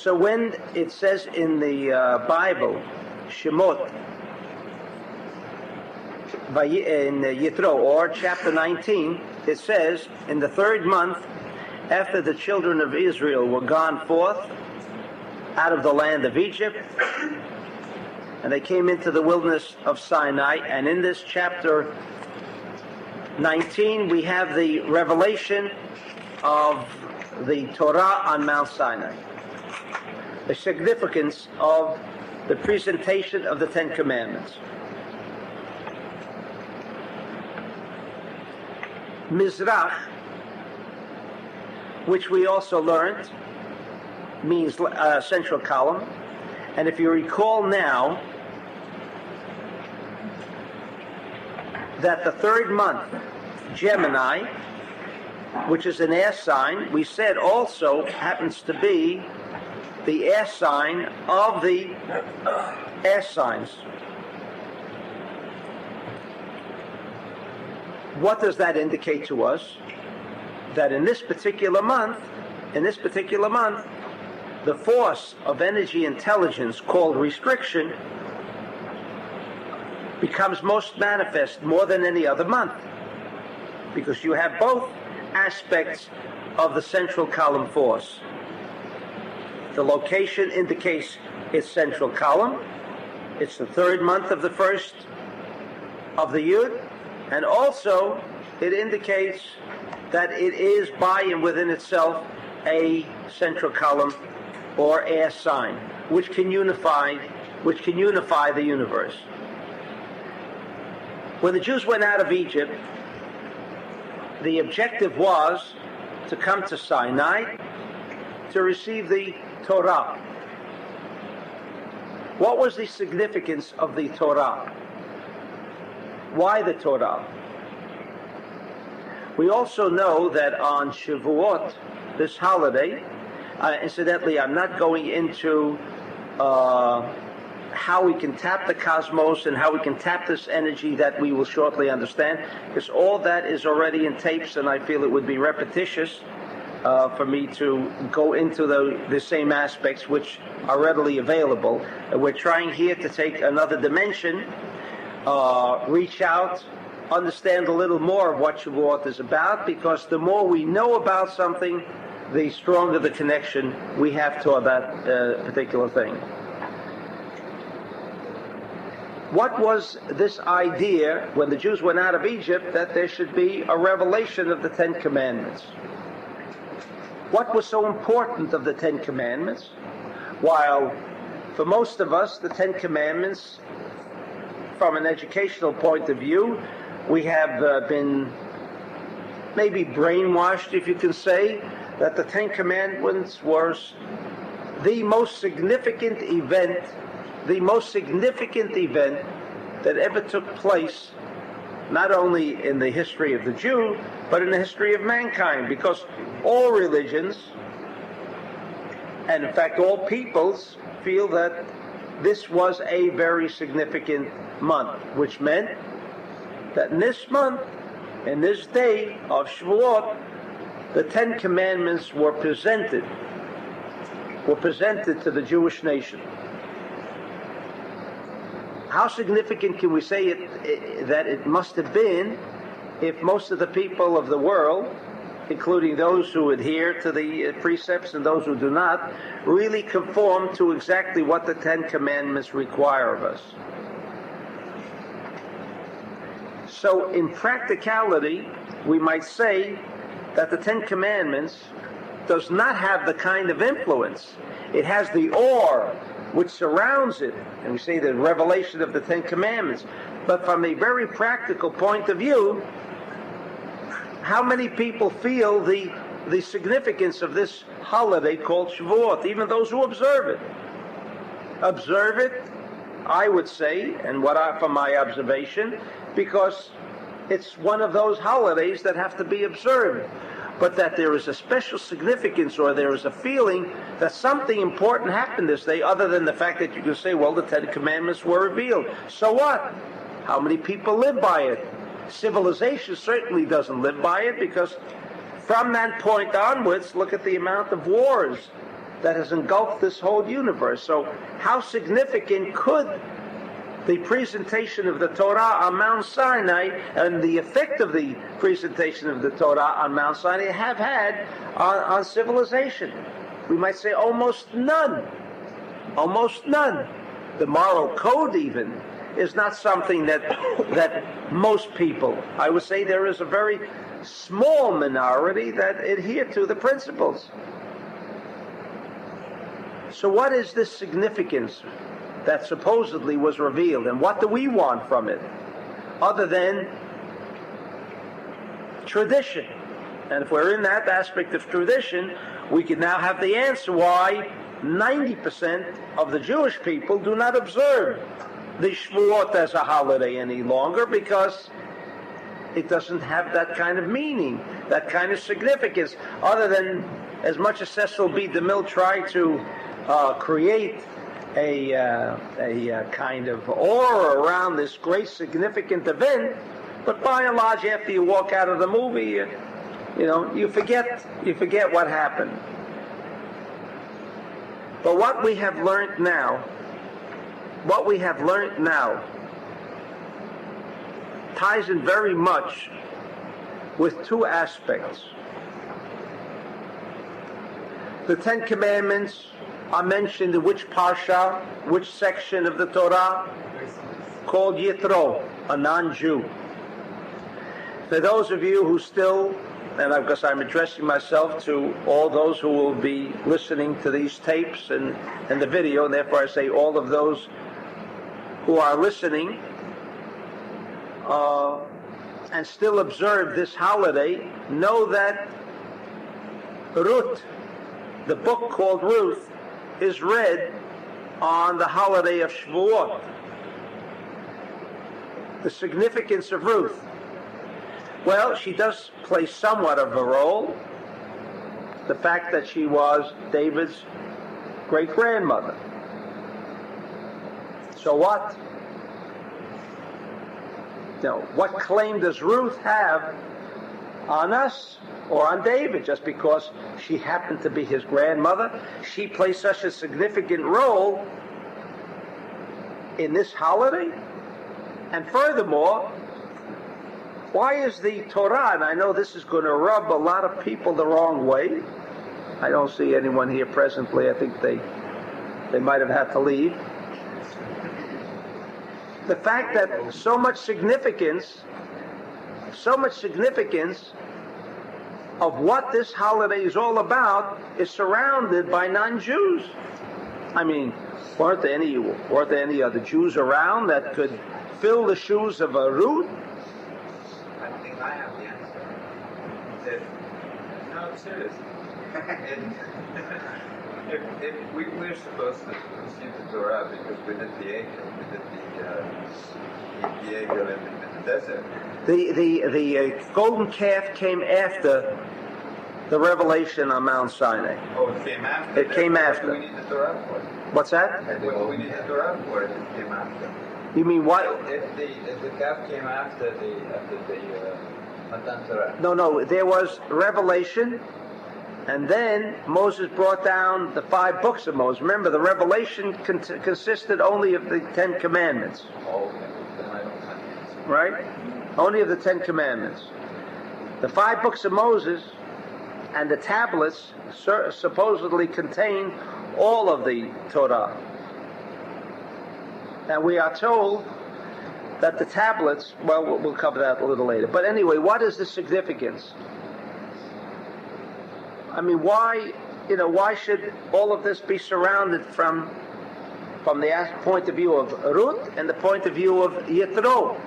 So when it says in the Bible, Shemot, in Yitro, or chapter 19, it says, in the 3rd month, after the children of Israel were gone forth out of the land of Egypt, and they came into the wilderness of Sinai, and in this chapter 19, we have the revelation of the Torah on Mount Sinai. The significance of the presentation of the 10 Commandments. Mizrach, which we also learned, means central column. And if you recall now, that the 3rd month, Gemini, which is an air sign, we said also happens to be the air sign of the air signs. What does that indicate to us? That in this particular month, the force of energy intelligence called restriction becomes most manifest more than any other month, because you have both aspects of the central column force. The location indicates its central column. It's the 3rd month of the 1st of the Yud, and also it indicates that it is by and within itself a central column or air sign, which can unify the universe. When the Jews went out of Egypt, the objective was to come to Sinai to receive the Torah. What was the significance of the Torah? Why the Torah? We also know that on Shavuot, this holiday, incidentally, I'm not going into how we can tap the cosmos and how we can tap this energy that we will shortly understand, because all that is already in tapes, and I feel it would be repetitious for me to go into the same aspects which are readily available. We're trying here to take another dimension, reach out, understand a little more of what Shavuot is about, because the more we know about something, the stronger the connection we have to that particular thing. What was this idea when the Jews went out of Egypt that there should be a revelation of the 10 Commandments? What was so important of the 10 Commandments? While for most of us, the 10 Commandments, from an educational point of view, we have been maybe brainwashed, if you can say, that the 10 Commandments was the most significant event that ever took place, not only in the history of the Jew, but in the history of mankind, because all religions, and in fact all peoples, feel that this was a very significant month, which meant that in this month, in this day of Shavuot, the 10 Commandments were presented to the Jewish nation. How significant can we say that it must have been if most of the people of the world, including those who adhere to the precepts and those who do not, really conform to exactly what the 10 Commandments require of us? So in practicality, we might say that the 10 Commandments does not have the kind of influence. It has the awe which surrounds it, and we say the revelation of the 10 Commandments. But from a very practical point of view, how many people feel the significance of this holiday called Shavuot, even those who observe it? Observe it, I would say, and from my observation, because it's one of those holidays that have to be observed. But that there is a special significance, or there is a feeling that something important happened this day, other than the fact that you can say, well, the 10 Commandments were revealed. So what? How many people live by it? Civilization certainly doesn't live by it, because from that point onwards, look at the amount of wars that has engulfed this whole universe. So how significant could the presentation of the Torah on Mount Sinai and the effect of the presentation of the Torah on Mount Sinai have had on civilization? We might say almost none. Almost none. The moral code even is not something that most people, I would say there is a very small minority that adhere to the principles. So what is this significance that supposedly was revealed, and what do we want from it other than tradition? And if we're in that aspect of tradition, we can now have the answer why 90% of the Jewish people do not observe the Shavuot as a holiday any longer, because it doesn't have that kind of meaning, that kind of significance, other than, as much as Cecil B. DeMille tried to create a kind of aura around this great significant event, but by and large, after you walk out of the movie, you forget what happened. But what we have learned now ties in very much with two aspects. The Ten Commandments are mentioned in which parsha, which section of the Torah? Called Yitro, a non-Jew. For those of you who still, and I guess I'm addressing myself to all those who will be listening to these tapes and the video, and therefore I say all of those who are listening and still observe this holiday, know that Ruth, the book called Ruth, is read on the holiday of Shavuot. The significance of Ruth. Well, she does play somewhat of a role. The fact that she was David's great-grandmother. So what? What claim does Ruth have on us or on David? Just because she happened to be his grandmother, she plays such a significant role in this holiday? And furthermore, why is the Torah, and I know this is going to rub a lot of people the wrong way. I don't see anyone here presently. I think they might have had to leave. The fact that so much significance of what this holiday is all about is surrounded by non-Jews. I mean, weren't there any other Jews around that could fill the shoes of a Ruth? I think I have the answer. No, seriously. if we're supposed to receive the Torah because we did the Egel, the Egel in the desert. The golden calf came after the revelation on Mount Sinai. Oh, it came after? It came after. What do we need the Torah for? What's that? What do we need the Torah for if it came after? You mean what? If the calf came after the Matan Torah. No, there was revelation, and then Moses brought down the 5 books of Moses. Remember, the revelation consisted only of the 10 commandments. Oh, okay. Then I don't have the answer. Right? Only of the 10 commandments. The 5 books of Moses and the tablets supposedly contain all of the Torah. And we are told that the tablets, well, we'll cover that a little later. But anyway, what is the significance? I mean, why should all of this be surrounded from the point of view of Ruth and the point of view of Yitro?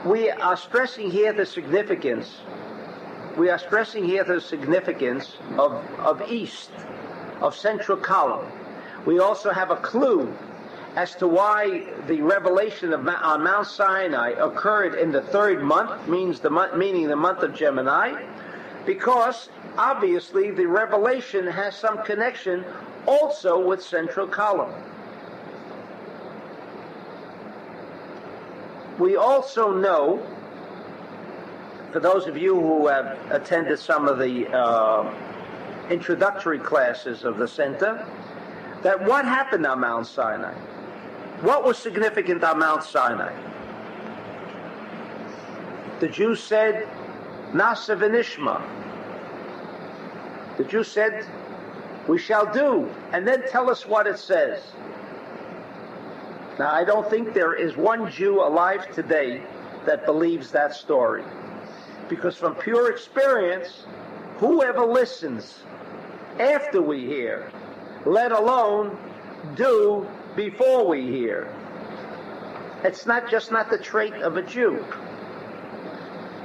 We are stressing here the significance. We are stressing here the significance of East, of central column. We also have a clue as to why the revelation on Mount Sinai occurred in the 3rd month, meaning the month of Gemini, because obviously the revelation has some connection also with central column. We also know for those of you who have attended some of the introductory classes of the center, that what happened on Mount Sinai? What was significant on Mount Sinai? The Jews said, Nasa v'nishma. The Jews said, we shall do, and then tell us what it says. Now, I don't think there is one Jew alive today that believes that story. Because from pure experience, whoever listens after we hear, let alone do before we hear. It's not the trait of a Jew.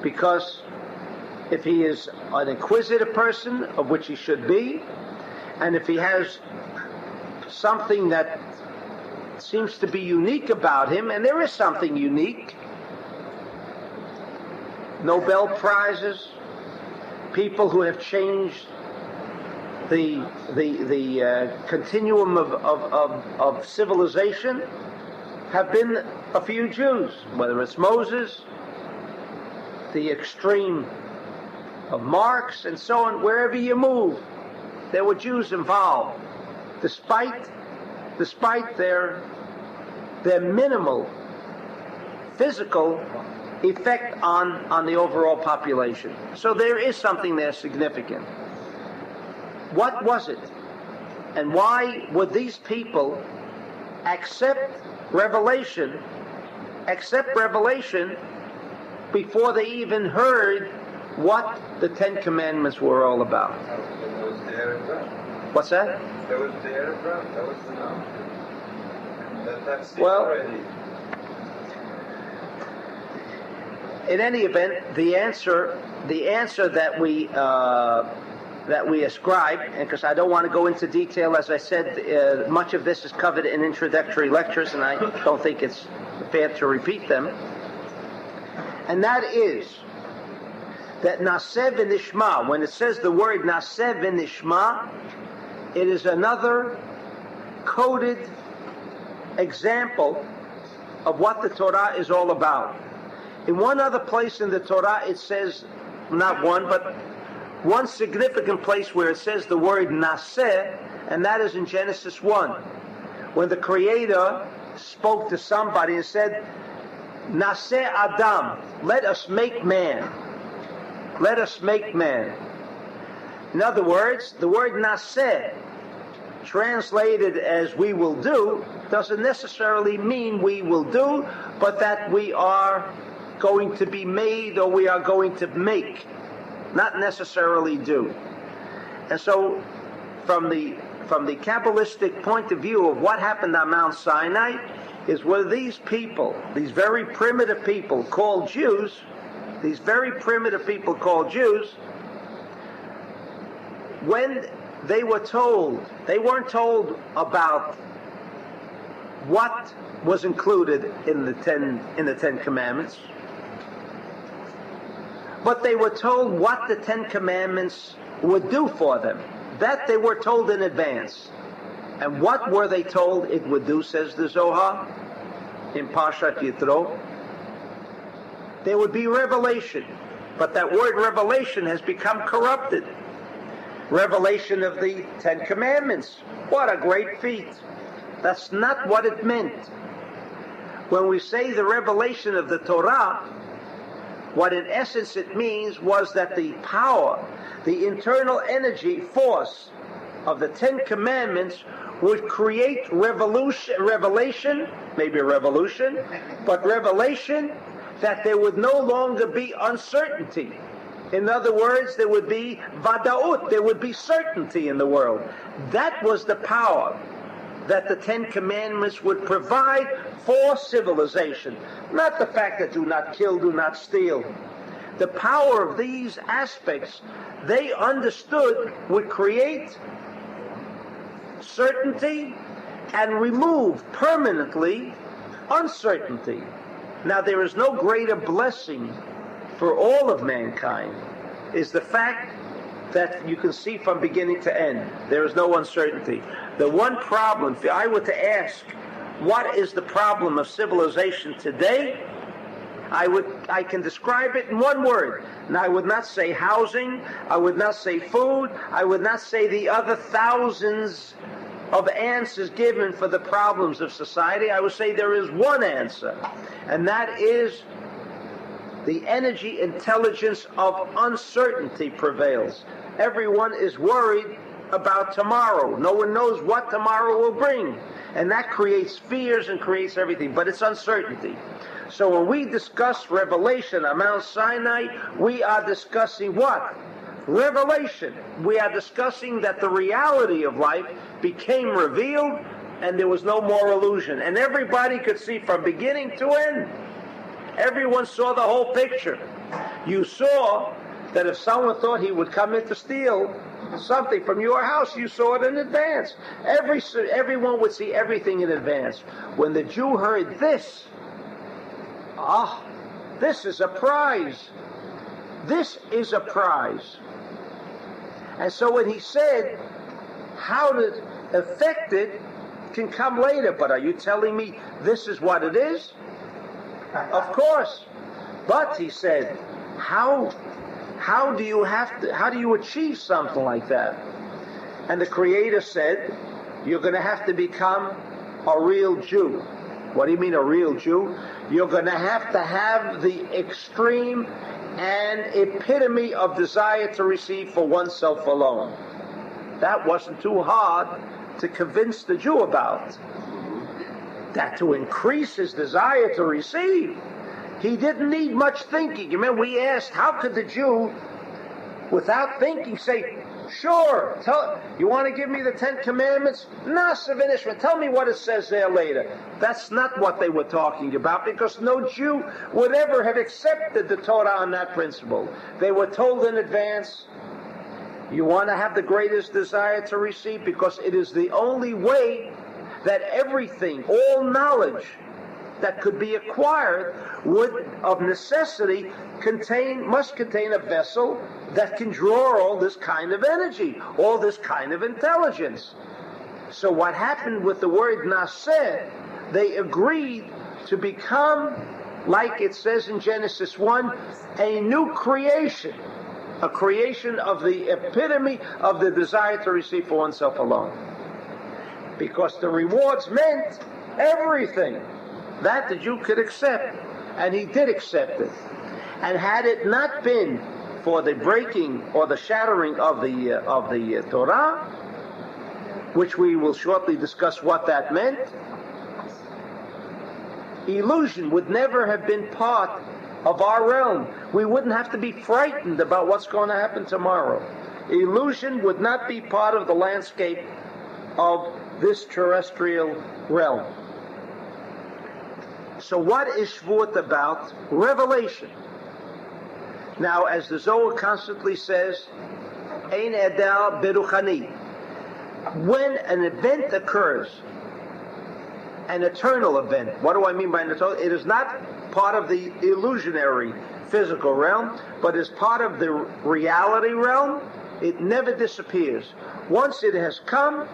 Because if he is an inquisitive person, of which he should be, and if he has something that seems to be unique about him, and there is something unique, Nobel Prizes, people who have changed the continuum of civilization have been a few Jews, whether it's Moses, the extreme of Marx, and so on. Wherever you move, there were Jews involved, despite their minimal physical effect on the overall population. So there is something there significant. What was it? And why would these people accept revelation before they even heard what the Ten Commandments were all about? What's that? There was the Arab, that was the no. That's Well, already. In any event, the answer that we ascribe, and because I don't want to go into detail, as I said, much of this is covered in introductory lectures, and I don't think it's fair to repeat them. And that is that Naseh v'nishma, when it says the word Naseh v'nishma, it is another coded example of what the Torah is all about. In one other place in the Torah, it says, not one, but one significant place where it says the word Naseh, and that is in Genesis 1, when the Creator spoke to somebody and said, Naseh Adam, let us make man. Let us make man. In other words, the word Naseh, translated as we will do, doesn't necessarily mean we will do, but that we are going to be made or we are going to make, not necessarily do. And so from the Kabbalistic point of view of what happened on Mount Sinai is where these people, these very primitive people called Jews, when they were told, they weren't told about what was included in the Ten Commandments, but they were told what the Ten Commandments would do for them. That they were told in advance. And what were they told it would do, says the Zohar in Parshat Yitro? There would be revelation. But that word revelation has become corrupted. Revelation of the Ten Commandments. What a great feat. That's not what it meant. When we say the revelation of the Torah, what in essence it means was that the power, the internal energy, force of the Ten Commandments would create revelation, maybe a revolution, but revelation that there would no longer be uncertainty. In other words, there would be vada'ut, there would be certainty in the world. That was the power that the Ten Commandments would provide for civilization. Not the fact that do not kill, do not steal. The power of these aspects, they understood, would create certainty and remove permanently uncertainty. Now, there is no greater blessing for all of mankind is the fact that you can see from beginning to end. There is no uncertainty. The one problem, if I were to ask, what is the problem of civilization today? I can describe it in one word. And I would not say housing, I would not say food, I would not say the other thousands of answers given for the problems of society. I would say there is one answer, and that is the energy intelligence of uncertainty prevails. Everyone is worried about tomorrow. No one knows what tomorrow will bring. And that creates fears and creates everything, but it's uncertainty. So when we discuss revelation on Mount Sinai, we are discussing what? Revelation. We are discussing that the reality of life became revealed and there was no more illusion. And everybody could see from beginning to end. Everyone saw the whole picture. You saw that if someone thought he would come in to steal something from your house, you saw it in advance. Everyone would see everything in advance. When the Jew heard this, this is a prize. This is a prize. And so when he said, how to affect it can come later, but are you telling me this is what it is? Of course. But he said, how do you achieve something like that? And the Creator said, you're going to have to become a real Jew. What do you mean a real Jew? You're going to have the extreme and epitome of desire to receive for oneself alone. That wasn't too hard to convince the Jew about. That to increase his desire to receive, he didn't need much thinking. You remember we asked, how could the Jew, without thinking, say, sure, you want to give me the 10 Commandments? No, Savinishma, tell me what it says there later. That's not what they were talking about, because no Jew would ever have accepted the Torah on that principle. They were told in advance, you want to have the greatest desire to receive, because it is the only way that everything, all knowledge that could be acquired would, of necessity, must contain a vessel that can draw all this kind of energy, all this kind of intelligence. So what happened with the word naseh, they agreed to become, like it says in Genesis 1, a new creation, a creation of the epitome of the desire to receive for oneself alone. Because the rewards meant everything that the Jew could accept, and he did accept it. And had it not been for the breaking or the shattering of the Torah, which we will shortly discuss what that meant, illusion would never have been part of our realm. We wouldn't have to be frightened about what's going to happen tomorrow. Illusion would not be part of the landscape of this terrestrial realm. So what is Shavuot about? Revelation. Now, as the Zohar constantly says, Ein edel beruchani. When an event occurs, an eternal event, what do I mean by an eternal? It is not part of the illusionary physical realm, but is part of the reality realm. It never disappears. Once it has come,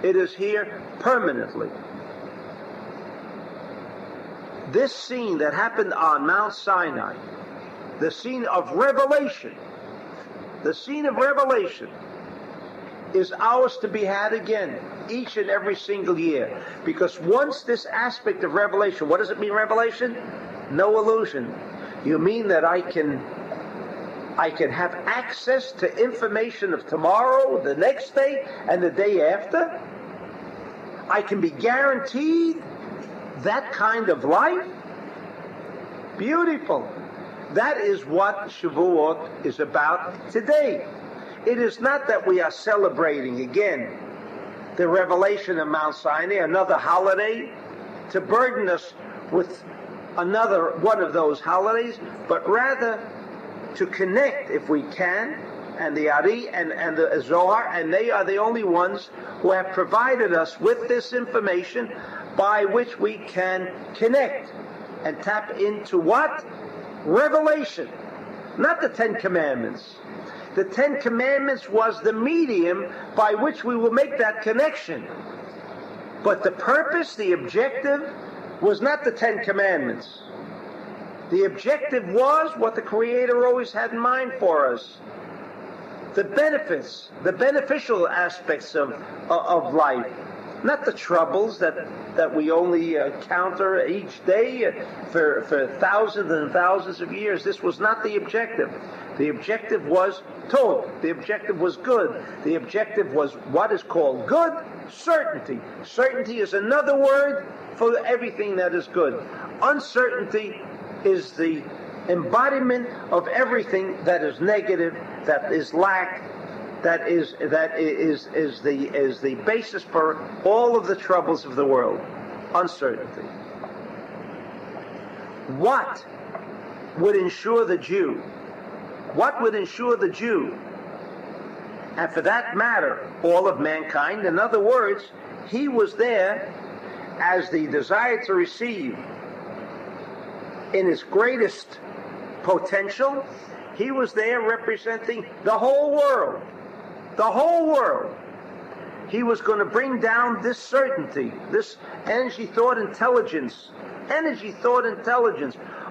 it is here permanently. This scene that happened on Mount Sinai, the scene of revelation, is ours to be had again, each and every single year. Because once this aspect of revelation, what does it mean, revelation? No illusion. You mean that I can have access to information of tomorrow, the next day, and the day after? I can be guaranteed that kind of life? Beautiful. That is what Shavuot is about today. It is not that we are celebrating again the revelation of Mount Sinai, another holiday, to burden us with another one of those holidays, but rather to connect, if we can, and the Ari and the Zohar, and they are the only ones who have provided us with this information by which we can connect and tap into what? Revelation. Not the 10 Commandments. The 10 Commandments was the medium by which we will make that connection. But the purpose, the objective, was not the 10 Commandments. The objective was what the Creator always had in mind for us. The benefits, the beneficial aspects of life. Not the troubles that we only encounter each day for thousands and thousands of years. This was not the objective. The objective was Tov. The objective was good. The objective was what is called good, certainty. Certainty is another word for everything that is good. Uncertainty is the embodiment of everything that is negative, that is lack, that is the basis for all of the troubles of the world. Uncertainty. What would ensure the Jew? What would ensure the Jew? And for that matter, all of mankind. In other words, he was there as the desire to receive in its greatest potential. He was there representing the whole world. The whole world. He was going to bring down this certainty, this energy, thought, intelligence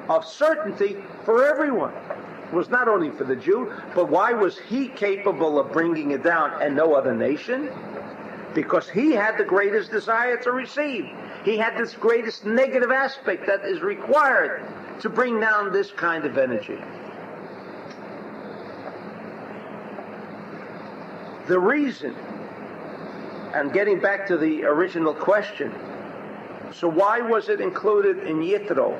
of certainty for everyone. It was not only for the Jew, but why was he capable of bringing it down and no other nation? Because he had the greatest desire to receive. He had this greatest negative aspect that is required to bring down this kind of energy. The reason, and getting back to the original question, so why was it included in Yitro?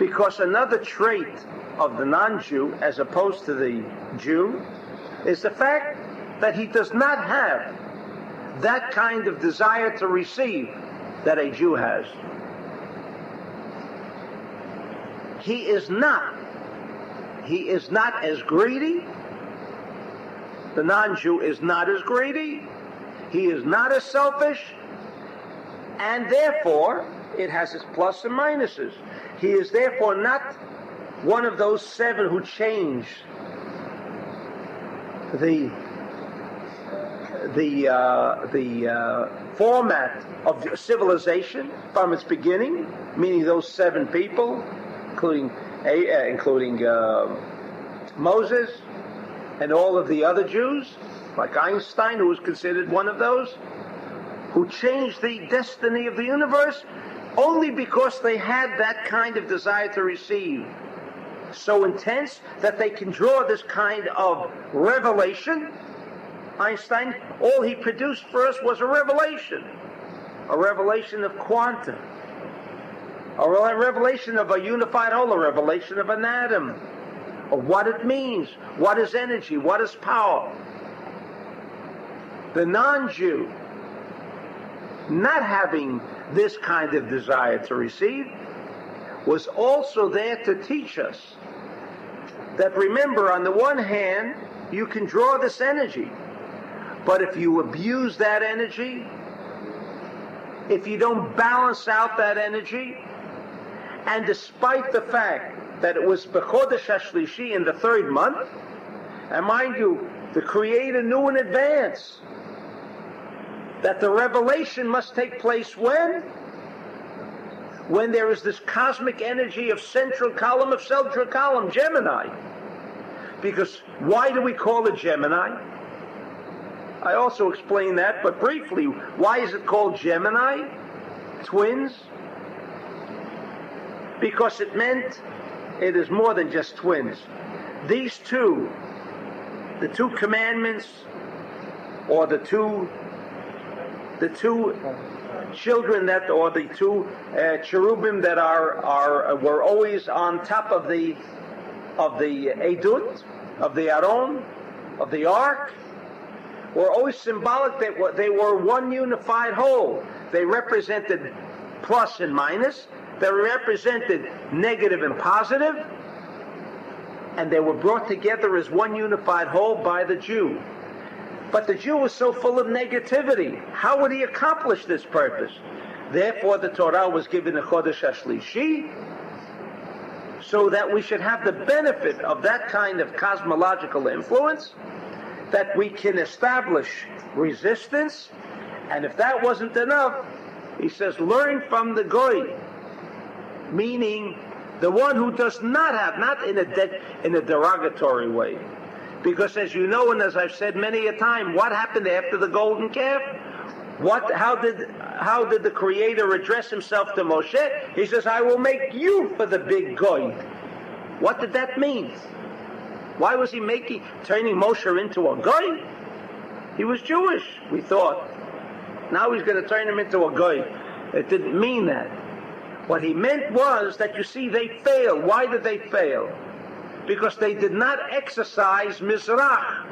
Because another trait of the non-Jew, as opposed to the Jew, is the fact that he does not have that kind of desire to receive that a Jew has. He is not as greedy. The non-Jew is not as greedy. He is not as selfish. And therefore, it has its plus and minuses. He is therefore not one of those seven who change the format of civilization from its beginning, meaning those seven people, including Moses and all of the other Jews, like Einstein, who was considered one of those, who changed the destiny of the universe only because they had that kind of desire to receive, so intense that they can draw this kind of revelation. Einstein, all he produced for us was a revelation of quantum, a revelation of a unified whole, a revelation of an atom, of what it means, what is energy, what is power. The non-Jew, not having this kind of desire to receive, was also there to teach us that, remember, on the one hand, you can draw this energy, but if you abuse that energy, if you don't balance out that energy, and despite the fact that it was B'chodesh HaShlishi in the third month, and mind you, the Creator knew in advance that the revelation must take place when there is this cosmic energy of central column, Gemini. Because why do we call it Gemini? I also explained that, but briefly, why is it called Gemini? Twins? Because it meant it is more than just twins. These two, the two commandments, or the two children that, or the two cherubim that were always on top of the Edut, of the Aron, of the Ark, were always symbolic that they were one unified whole. They represented plus and minus. They represented negative and positive. And they were brought together as one unified whole by the Jew. But the Jew was so full of negativity. How would he accomplish this purpose? Therefore, the Torah was given a Chodesh HaShlishi, so that we should have the benefit of that kind of cosmological influence, that we can establish resistance, and if that wasn't enough, He says, learn from the goy, meaning the one who does not have, not in a derogatory way. Because as you know, and as I've said many a time, what happened after the golden calf? How did the Creator address himself to Moshe? He says, I will make you for the big goy. What did that mean? Why was he turning Moshe into a goy? He was Jewish, we thought. Now he's going to turn him into a goy. It didn't mean that. What he meant was that, you see, they failed. Why did they fail? Because they did not exercise Mizrach.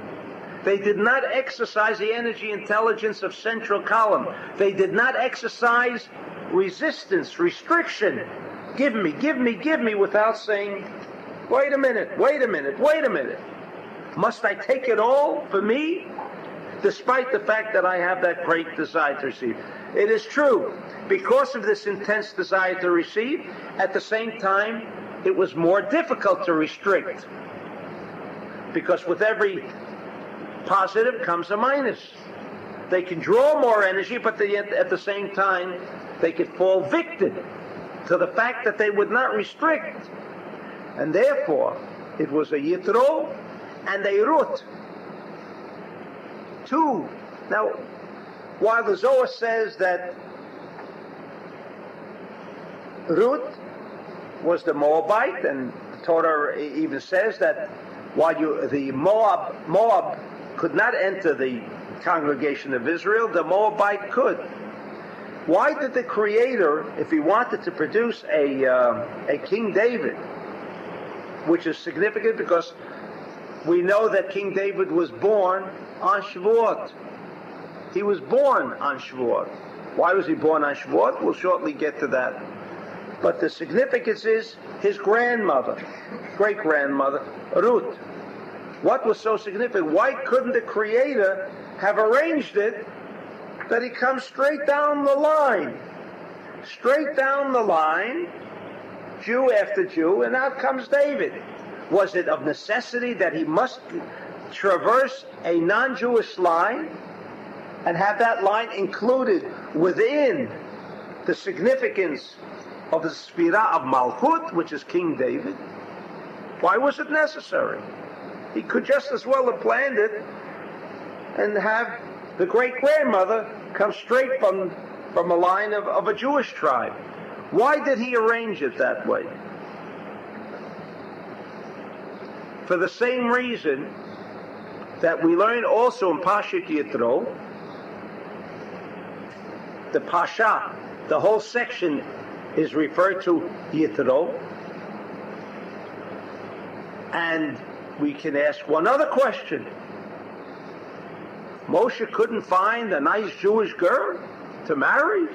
They did not exercise the energy intelligence of central column. They did not exercise resistance, restriction. Give me, give me, give me, without saying, wait a minute, wait a minute, wait a minute. Must I take it all for me? Despite the fact that I have that great desire to receive. It is true, because of this intense desire to receive, at the same time, it was more difficult to restrict. Because with every positive comes a minus. They can draw more energy, but at the same time, they could fall victim to the fact that they would not restrict. And therefore, it was a Yitro and a Rut. Two. Now, while the Zohar says that Ruth was the Moabite, and the Torah even says that while the Moab could not enter the congregation of Israel, the Moabite could. Why did the Creator, if he wanted to produce a King David, which is significant because we know that King David was born on Shavuot. He was born on Shavuot. Why was he born on Shavuot? We'll shortly get to that. But the significance is his grandmother, great-grandmother, Ruth. What was so significant? Why couldn't the Creator have arranged it that he comes straight down the line? Straight down the line, Jew after Jew, and out comes David. Was it of necessity that he must traverse a non-Jewish line and have that line included within the significance of the Sphira of Malchut, which is King David? Why was it necessary? He could just as well have planned it and have the great-grandmother come straight from a line of a Jewish tribe. Why did he arrange it that way? For the same reason that we learn also in Parshat Yitro, the Pasha, the whole section is referred to Yitro, and we can ask one other question. Moshe couldn't find a nice Jewish girl to marry?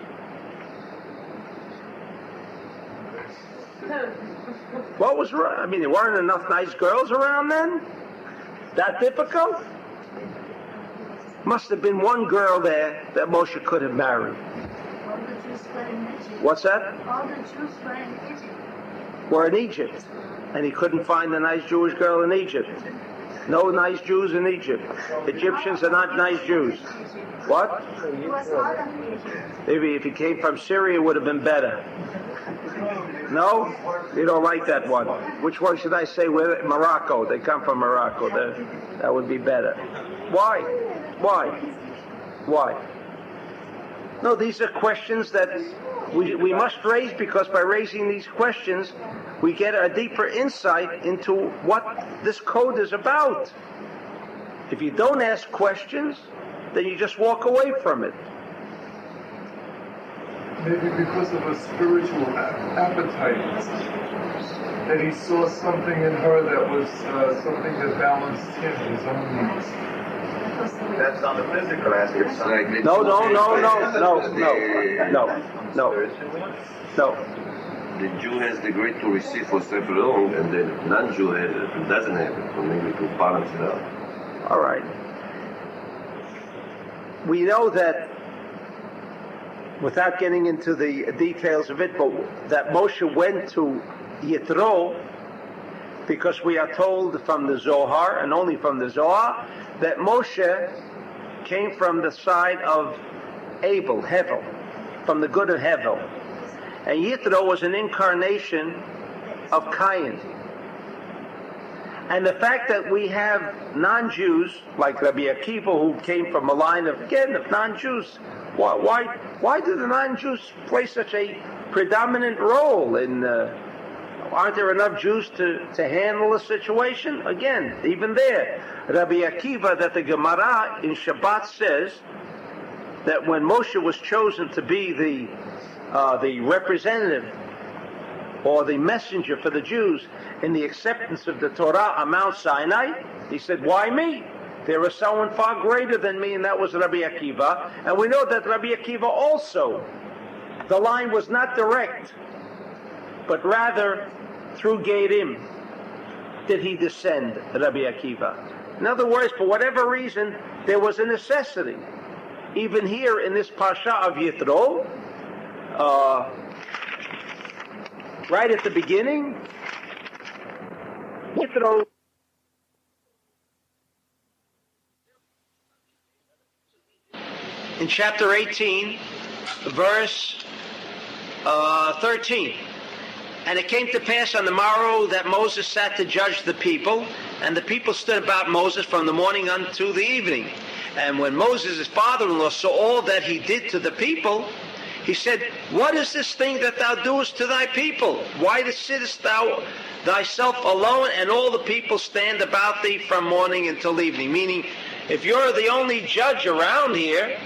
What was wrong? I mean, there weren't enough nice girls around then? That difficult? Must have been one girl there that Moshe could have married. All the Jews were in Egypt. What's that? All the Jews were in Egypt. Were in Egypt. And he couldn't find a nice Jewish girl in Egypt. No nice Jews in Egypt. Egyptians are not nice Jews. What? He was out of Egypt. Maybe if he came from Syria, it would have been better. No? You don't like that one. Which one should I say? Morocco. They come from Morocco. That would be better. Why? Why? Why? No, these are questions that we must raise, because by raising these questions, we get a deeper insight into what this code is about. If you don't ask questions, then you just walk away from it. Maybe because of a spiritual appetite, that he saw something in her that was something that balanced him, his own needs. That's on the physical aspect. It's like the No. The Jew has the great to receive for self alone, and the non-Jew doesn't have it, so maybe to balance it out. All right. We know that, without getting into the details of it, but that Moshe went to Yitro because we are told from the Zohar, and only from the Zohar, that Moshe came from the side of Abel, Hevel. from the good of Hevel. And Yitro was an incarnation of Cain. And the fact that we have non-Jews, like Rabbi Akiva, who came from a line of non-Jews, why do the non-Jews play such a predominant role in... aren't there enough Jews to handle the situation? Again, even there, Rabbi Akiva, that the Gemara in Shabbat says that when Moshe was chosen to be the representative or the messenger for the Jews in the acceptance of the Torah on Mount Sinai, he said, why me? There was someone far greater than me, and that was Rabbi Akiva. And we know that Rabbi Akiva also, the line was not direct, but rather through Gerim did he descend, Rabbi Akiva. In other words, for whatever reason, there was a necessity. Even here in this Parsha of Yitro, right at the beginning, Yitro in chapter 18, verse 13. And it came to pass on the morrow that Moses sat to judge the people, and the people stood about Moses from the morning unto the evening. And when Moses, his father-in-law, saw all that he did to the people, he said, what is this thing that thou doest to thy people? Why sittest thou thyself alone, and all the people stand about thee from morning until evening? Meaning, if you're the only judge around here,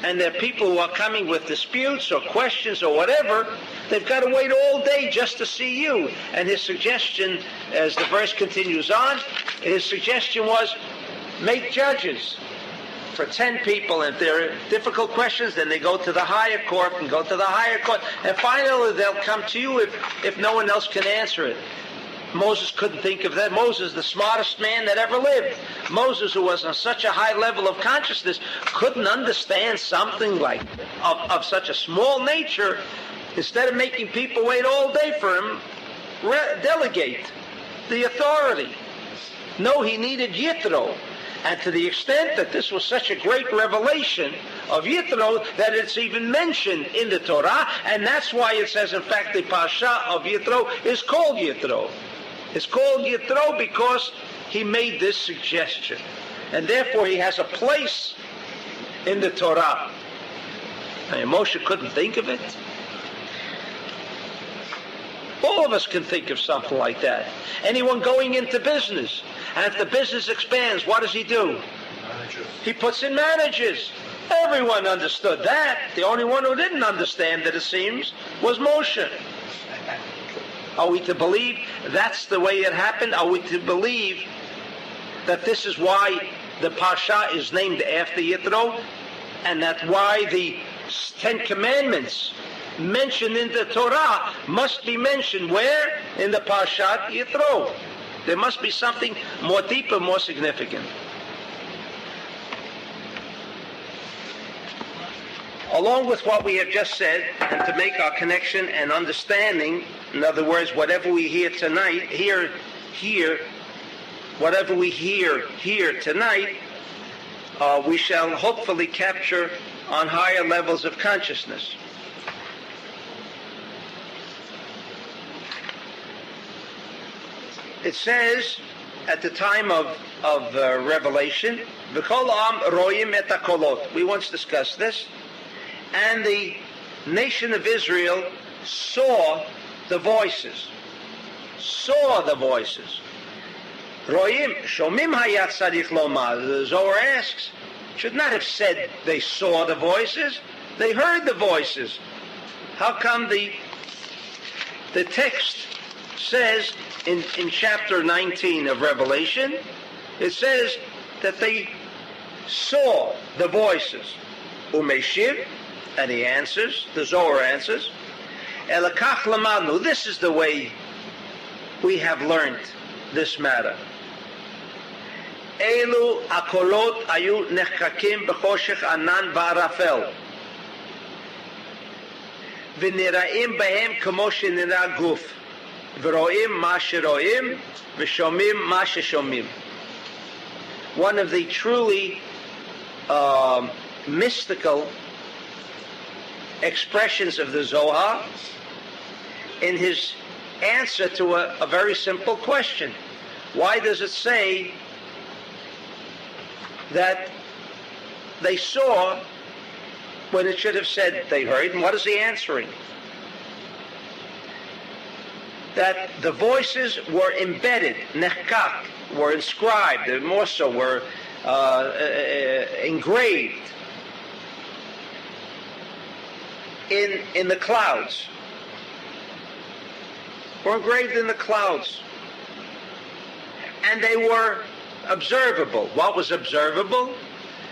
and there are people who are coming with disputes or questions or whatever, they've got to wait all day just to see you. And his suggestion, as the verse continues on, his suggestion was, make judges for 10 people. And if there are difficult questions, then they go to the higher court and go to the higher court. And finally, they'll come to you if no one else can answer it. Moses couldn't think of that. Moses, the smartest man that ever lived. Moses, who was on such a high level of consciousness, couldn't understand something like of such a small nature. Instead of making people wait all day for him, delegate the authority. No, he needed Yitro. And to the extent that this was such a great revelation of Yitro, that it's even mentioned in the Torah, and that's why it says, in fact, the Parsha of Yitro is called Yitro. It's called Yitro because he made this suggestion. And therefore he has a place in the Torah. I mean, Moshe couldn't think of it. All of us can think of something like that. Anyone going into business, and if the business expands, what does he do? Managers. He puts in managers. Everyone understood that. The only one who didn't understand it, it seems, was Moshe. Are we to believe that's the way it happened? Are we to believe that this is why the Parsha is named after Yitro, and that's why the 10 Commandments mentioned in the Torah must be mentioned where? In the Parshat Yitro. There must be something more deeper, more significant. Along with what we have just said, and to make our connection and understanding, in other words, whatever we hear tonight, whatever we hear here tonight, we shall hopefully capture on higher levels of consciousness. It says at the time of Revelation, V'kol am roim et hakolot. We once discussed this. And the nation of Israel saw the voices. Saw the voices. Roim, shomim hayat tzarich lomar. The Zohar asks, should not have said they saw the voices. They heard the voices. How come the text says in chapter 19 of Revelation, it says that they saw the voices. Umeshiv, and he answers, the Zohar answers, Elakach lamadnu, this is the way we have learned this matter. Elu akolot ayu nechkakim b'choshech anan v'arafel, v'niraim bahem kamo shenira guf, v'roim ma sheroim, v'shomim ma sheshomim. One of the truly mystical expressions of the Zohar in his answer to a very simple question. Why does it say that they saw when it should have said they heard? And what is he answering? That the voices were embedded, nechkak, were inscribed, and more so were engraved in the clouds. Were engraved in the clouds. And they were observable. What was observable?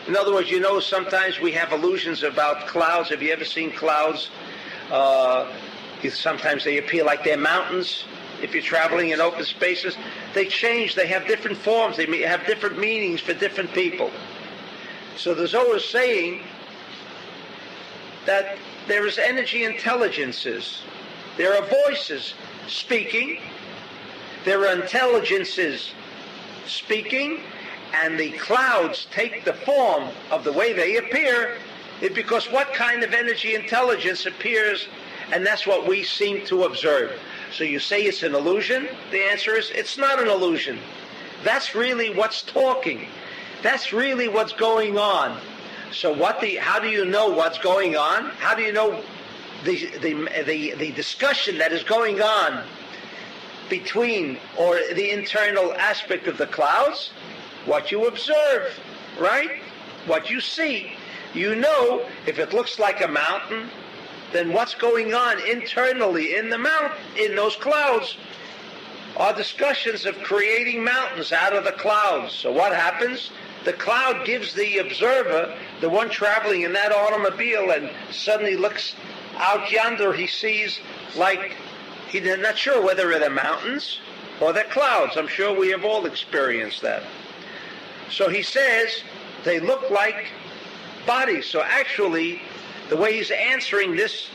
In other words, sometimes we have illusions about clouds. Have you ever seen clouds? Sometimes they appear like they're mountains. If you're traveling in open spaces, they change. They have different forms. They have different meanings for different people. So the Zohar is saying that there is energy intelligences. There are voices speaking. There are intelligences speaking. And the clouds take the form of the way they appear because what kind of energy intelligence appears, and that's what we seem to observe. So you say it's an illusion? The answer is it's not an illusion. That's really what's talking. That's really what's going on. So how do you know what's going on? How do you know the discussion that is going on between, or the internal aspect of the clouds? What you observe, right? What you see. You know, if it looks like a mountain, then what's going on internally in the mountain, in those clouds, are discussions of creating mountains out of the clouds. So what happens? The cloud gives the observer, the one traveling in that automobile, and suddenly looks out yonder, he sees like, he's not sure whether they're mountains or they're clouds. I'm sure we have all experienced that. So he says they look like bodies. So actually, the way he's answering this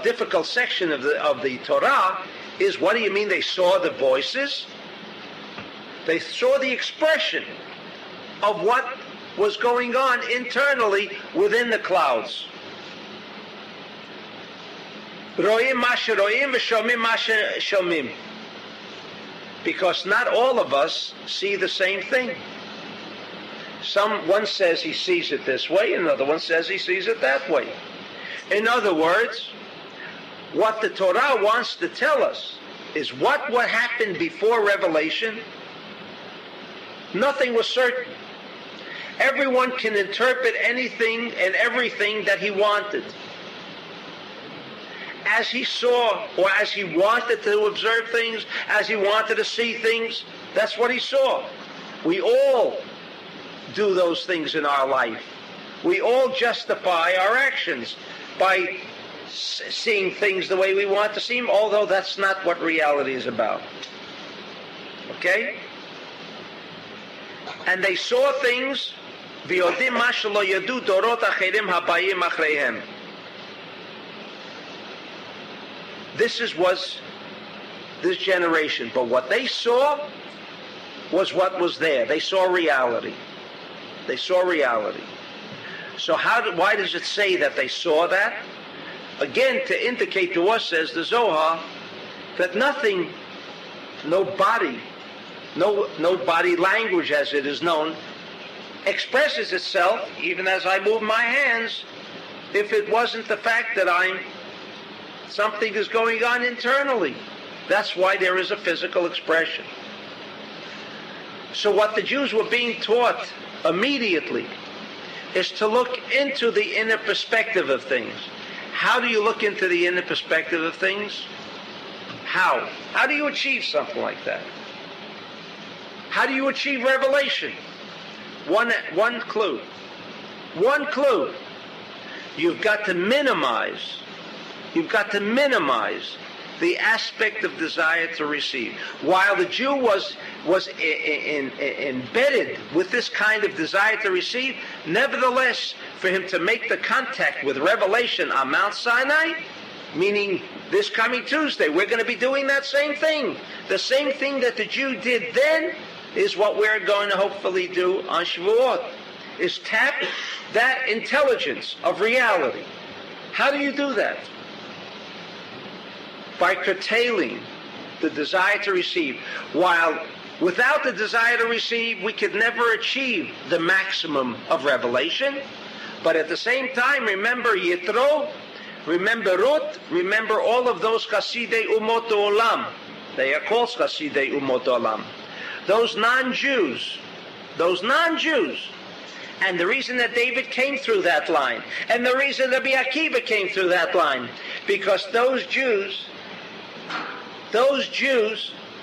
difficult section of the Torah is, what do you mean they saw the voices? They saw the expression of what was going on internally within the clouds. Ro'im ma shero'im v'shomim ma shomim. Because not all of us see the same thing. One says he sees it this way, another one says he sees it that way. In other words, what the Torah wants to tell us is what happened before revelation. Nothing was certain. Everyone can interpret anything and everything that he wanted, as he saw, or as he wanted to observe things, as he wanted to see things. That's what he saw. We all do those things in our life. We all justify our actions by seeing things the way we want to see them, although that's not what reality is about. Okay? And they saw things, v'yodim ma shelo yadu dorot acherim habayim achreihem. This was this generation. But what they saw was what was there. They saw reality. They saw reality. So why does it say that they saw that? Again, to indicate to us, says the Zohar, that nothing, no body language as it is known, expresses itself, even as I move my hands, if it wasn't the fact that something is going on internally. That's why there is a physical expression. So what the Jews were being taught immediately is to look into the inner perspective of things. How do you look into the inner perspective of things? How? How do you achieve something like that? How do you achieve revelation? One clue. One clue. You've got to minimize the aspect of desire to receive. While the Jew was embedded with this kind of desire to receive, nevertheless, for him to make the contact with revelation on Mount Sinai, meaning this coming Tuesday, we're going to be doing that same thing. The same thing that the Jew did then is what we're going to hopefully do on Shavuot. is tap that intelligence of reality. How do you do that? By curtailing the desire to receive. While without the desire to receive, we could never achieve the maximum of revelation. But at the same time, remember Yitro, remember Ruth, remember all of those Chasidei Umot Olam. They are called Chasidei Umot Olam. Those non-Jews. And the reason that David came through that line, and the reason that Rabbi Akiva came through that line, because those Jews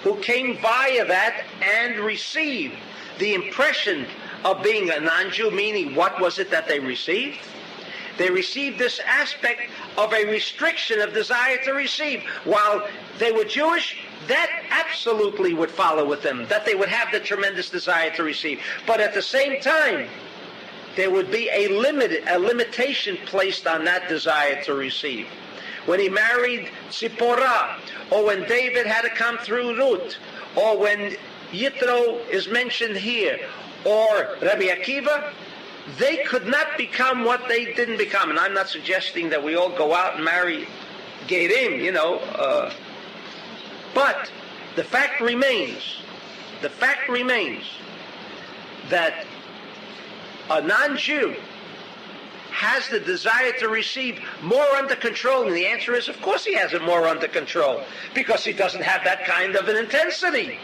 who came via that and received the impression of being a non-Jew, meaning what was it that they received? They received this aspect of a restriction of desire to receive. While they were Jewish, that absolutely would follow with them, that they would have the tremendous desire to receive. But at the same time, there would be a limitation placed on that desire to receive. When he married Tzipporah, or when David had to come through Ruth, or when Yitro is mentioned here, or Rabbi Akiva, they could not become what they didn't become. And I'm not suggesting that we all go out and marry Gerim, but the fact remains that a non-Jew has the desire to receive more under control. And the answer is, of course he has it more under control, because he doesn't have that kind of an intensity.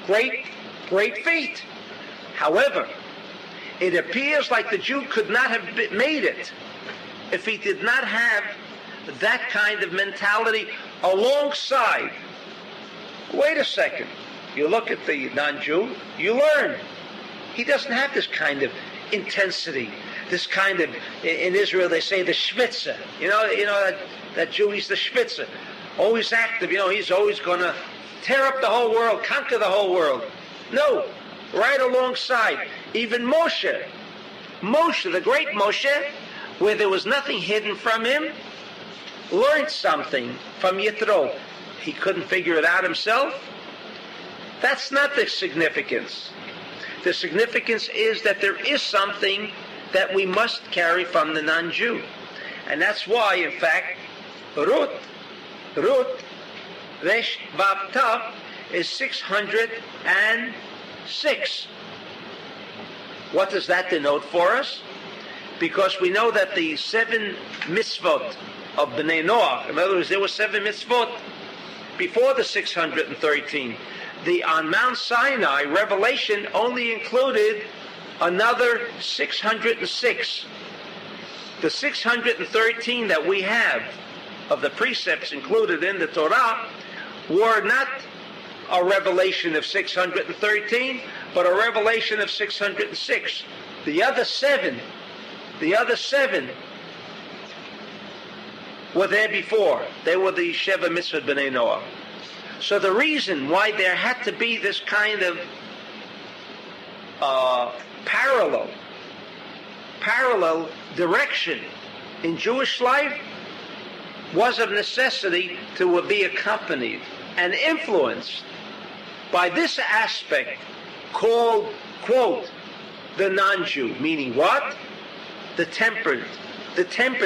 Great feat. However, it appears like the Jew could not have made it if he did not have that kind of mentality alongside. Wait a second. You look at the non-Jew, you learn. He doesn't have this kind of intensity, this kind of, in Israel they say the schwitzer. That Jew, he's the schwitzer. Always active, he's always going to tear up the whole world, conquer the whole world. No, right alongside. Even Moshe, the great Moshe, where there was nothing hidden from him, learned something from Yitro. He couldn't figure it out himself. That's not the significance. The significance is that there is something that we must carry from the non-Jew. And that's why, in fact, Ruth, Resh Vav Tav, is 606. What does that denote for us? Because we know that the 7 mitzvot of Bnei Noach, in other words, there were 7 mitzvot before the 613. On Mount Sinai, revelation only included another 606. The 613 that we have of the precepts included in the Torah were not a revelation of 613, but a revelation of 606. The other seven were there before. They were the Sheva Mitzvot B'nai Noah. So the reason why there had to be this kind of parallel direction in Jewish life was of necessity to be accompanied and influenced by this aspect called, quote, the non-Jew, meaning what? The tempered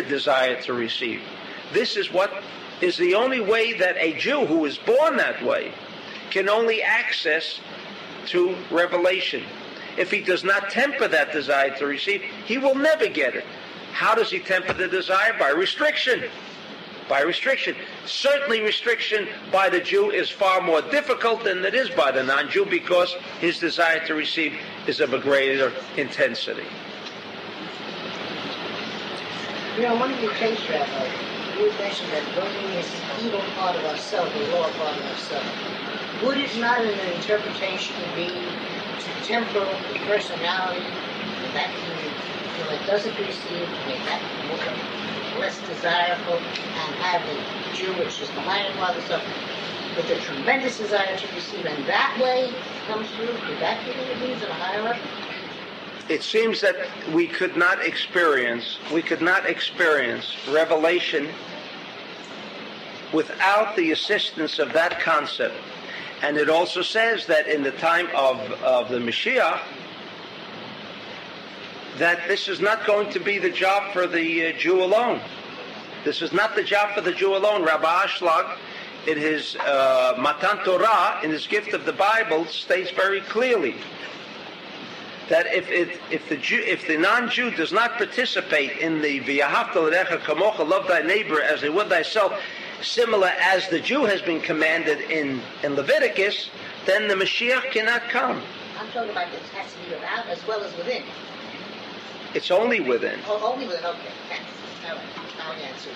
desire to receive. This is what is the only way that a Jew who is born that way can only access to revelation. If he does not temper that desire to receive, he will never get it. How does he temper the desire? By restriction. Certainly restriction by the Jew is far more difficult than it is by the non-Jew, because his desire to receive is of a greater intensity. One of your case, Rabbi, you mentioned that learning is the evil part of ourselves, the lower part of ourselves. Would it not, in an interpretation, be to temper the personality that it doesn't receive, to make that more less desirable, and have the Jew, which is the higher part of self, with a tremendous desire to receive, and that way comes through? Could that be what it means at a higher level? It seems that we could not experience revelation without the assistance of that concept. And it also says that in the time of the Mashiach, that this is not going to be the job for the Jew alone. This is not the job for the Jew alone. Rabbi Ashlag, in his Matan Torah, in his gift of the Bible, states very clearly that if the non-Jew does not participate in the V'yahavta l'recha kamocha, love thy neighbor as they would thyself, similar as the Jew has been commanded in Leviticus, then the Mashiach cannot come. I'm talking about this has to be without as well as within. It's only within. Oh, only within, okay, thanks. All right, I'll answer.